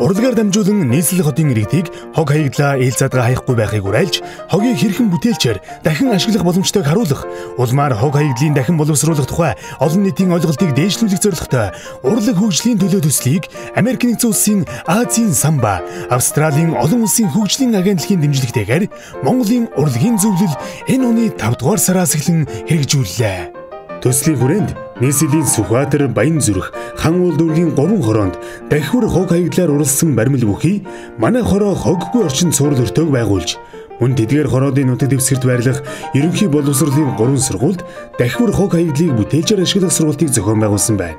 Урлагаар дамжуулан нийслэл хотын иргэдийг хог хаягдлаа ээлзаадгаа хаяхгүй байхыг уриалж, хогийг хэрхэн бүтээлчээр дахин ашиглах боломжтойг харуулах, улмаар хог хаягдлын дахин боловсруулах тухай олон нийтийн ойлголтыг дээшлүүлэх зорилготой урлаг хөгжлийн төлөө төслийг Америк нэгдсэн улсын Азийн самба, Австралийн олон улсын хөгжлийн агентлагийн дэмжлэгтэйгээр Монголын урлагийн зөвлөл энэ оны 5 дугаар сараас эхлэн хэрэгжүүллээ. Төслийн хүрээнд нийслэлийн Сүхбаатар, Баянзүрх, Хан уул дүүргийн 3 хороонд дахиур хог хаягдлаар уралсан баримл бүхий манай хороо хоггүй орчинд сурал өртөөг байгуулж, мөн тэдгээр хороодын нутаг дэвсгэрт байрлах ерөнхий боловсролын 3 сургуульд дахиур хог хаягдлыг бүтээлчээр ашиглах сургалтыг зохион байгуулсан байна.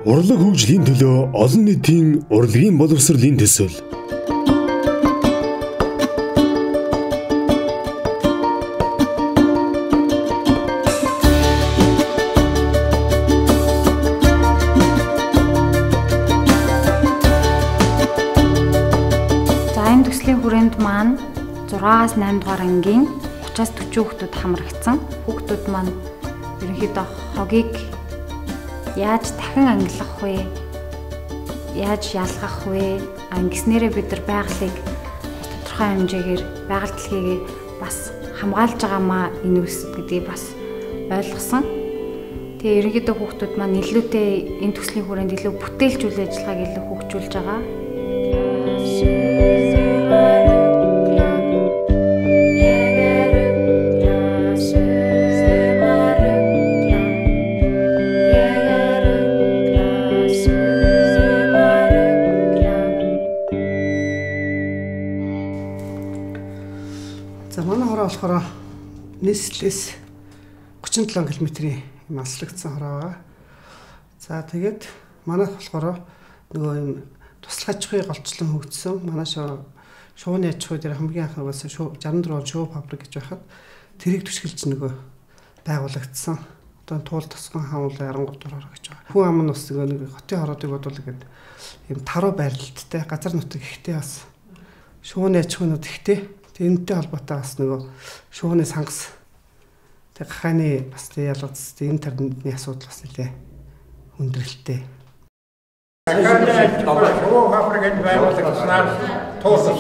Урлаг хөгжлийн төлөө олон нийтийн урлагийн боловсролын төсөл. Хүрээнд маань 6-аас 8 дугаар ангийн 30-аас 40 хүүхдүүд хамрагдсан. Хүүхдүүд маань ерөнхийдөө хогийг яаж дахин ангилах вэ? Яаж ялгах вэ? Ангиснээрээ бид нар байгалыг тодорхой хэмжээгээр байгаль дэлхийгээ бас хамгаалж байгаамаа энэ үсэд гэдгийг бас ойлгосон. Тэгээ ерөнхийдөө хүүхдүүд маань илүүтэй энэ төслийн хүрээнд илүү бүтээлчүүл ажиллагааг илүү хөгжүүлж байгаа. За манай хороо болохоор нийслэлээс 37 км-ийн юм аслагдсан хороо байгаа. За тэгээд манайх болохоор нөгөө юм туслах аж ахуйн голчлон хөгжсөн. Манай шууны аж ахуй дээр хамгийн анх угаасаа 64 он шуу фабрик гэж байхад тэрийг түшгэлж нөгөө байгуулагдсан. Одоо туул тосгон хаан уул 13 дугаар гэж байгаа. Хүн ам нь бас нэг хотын хороодыг бодвол ингээд юм таруу байрлалттай газар нутаг ихтэй бас шууны аж ахуйнууд ихтэй. Энэтэй холбоотой бас нөгөө шууны сангас тэг гахааны бас ялгац энэ тарны асуудал бас нэлээ хүндрэлтэй. Шуу фабрикэнд байгуулагдсанаар тууссан.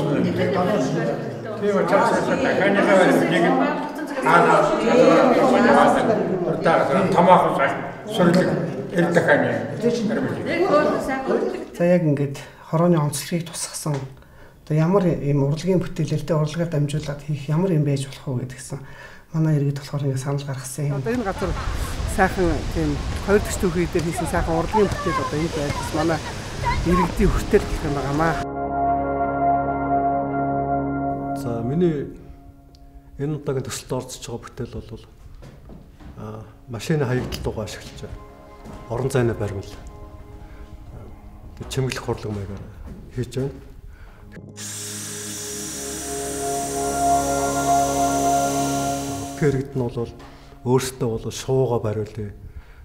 Тийм учраас дахианы нэг томоохон сүрлэг эр дахианы. За яг ингээд хорооны онцлогийг тусгасан. Одоо ямар юм урлагийн бүтээлэлтэй урлагаар дамжуулаад хийх ямар юм байж болох вэ гэдгсэн. Манай иргэд болохоор ингэ санал гаргасан юм. Одоо энэ газар сайхан тийм 2 дэх түүхий дээр хийсэн сайхан урлагийн бүтээл одоо энд байж манай иргэдийн хүртэл гэх юм байгаамаа. За миний энэ удаагийн төсөлд орцож байгаа бүтээл бол машины хаягдлуугаа ашиглаж орон зайны баримл чимэглэх хурлаг маягаар хийж байна. Иргэд нь бол өөрсдөө бол шуугаа бариулъя.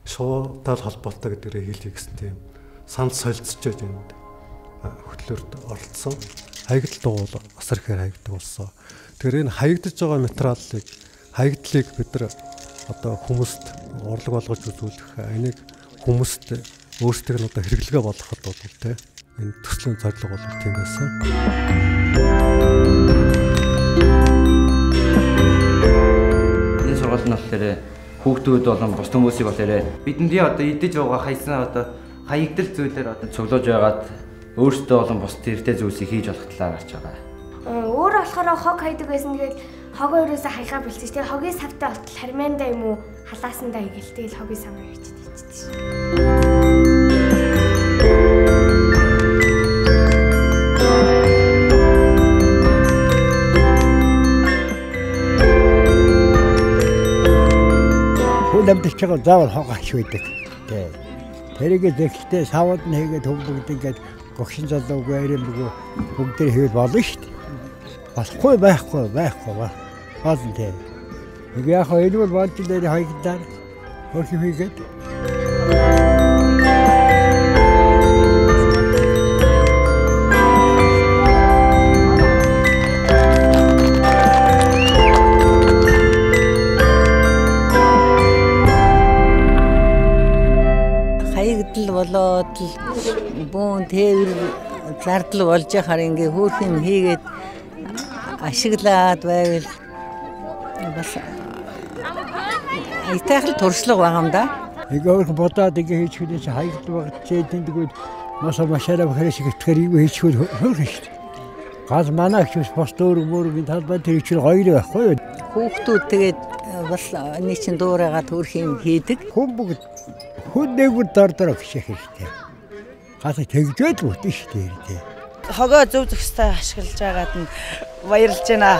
Шуутай холбоотой гэдэгрээ хийлье гэсэн тийм санд солилцож энд хөтлөөрд оролцсон. Хаягдал бол бас ихээр хаягдаг болсон. Тэгэхээр энэ хаягдаж байгаа материалыг хаягдлыг бид нар одоо хүмүүст урлаг болгож үзүүлэх энийг хүмүүст өөрсдөө нь одоо хэрэглэгээ болгоход бол тийм энэ төслийн зорилго бол тийм байсан. Энэ сургалт нь болохоор хүүхдүүд болон бус хүмүүсийг болохоор бидэндээ одоо идэж байгаа хайсан одоо хаягдал зүйлээр одоо цуглуулж байгаад өөртөө болон бус тэртэй зүйлсийг хийж болох талаар гарч байгаа. Өөр болохоор хог хайдаг байсан тэгээд хог өрөөсөө хаягаа бэлтэж тэгээд хогийн савтай болтол хармаандаа юм уу халаасандаа игээл тэгэл хогийн саваа хийчихэд шүү. Дамжиж байгаа заавал хог ах байдаг. Тэрийг зэхтэй савд нь хийгээд хөвгөд ингээд гогшин залуугүй аримгүй бүгд тэр хийвэл болно шүү дээ. Болохгүй байхгүй болно тийм. Нэг яг энэ бол боддоор хаягдаар хөрх хийгээд болоод бүүн тээвэр зардал болж яхаар ингээ хөөрхөн хийгээд ашиглаад байвал бас итайхал туршлага байгаа юм да. Эгээр бодоод ингээ хийчихвэл хаягд багт зээдэнтгүүд машаараа хэрэг итгэхэр юу хийчихвэл хөөрхөн шүү дээ. Гал манаа гэж бас дөөрмөргийн талбай тэр чинь гоё байхгүй юу? Хүүхдүүд тэгээд бас нэг чин дуурайгаад төрхийн хийдэг. Хүн бүгд хүн нэгүр дордор гişэх хэрэгтэй. Гал тэгжээд үтэн шүү дээ. Хогоо зөв зөвхөстэй ашиглаж байгаад нь баярлж байна.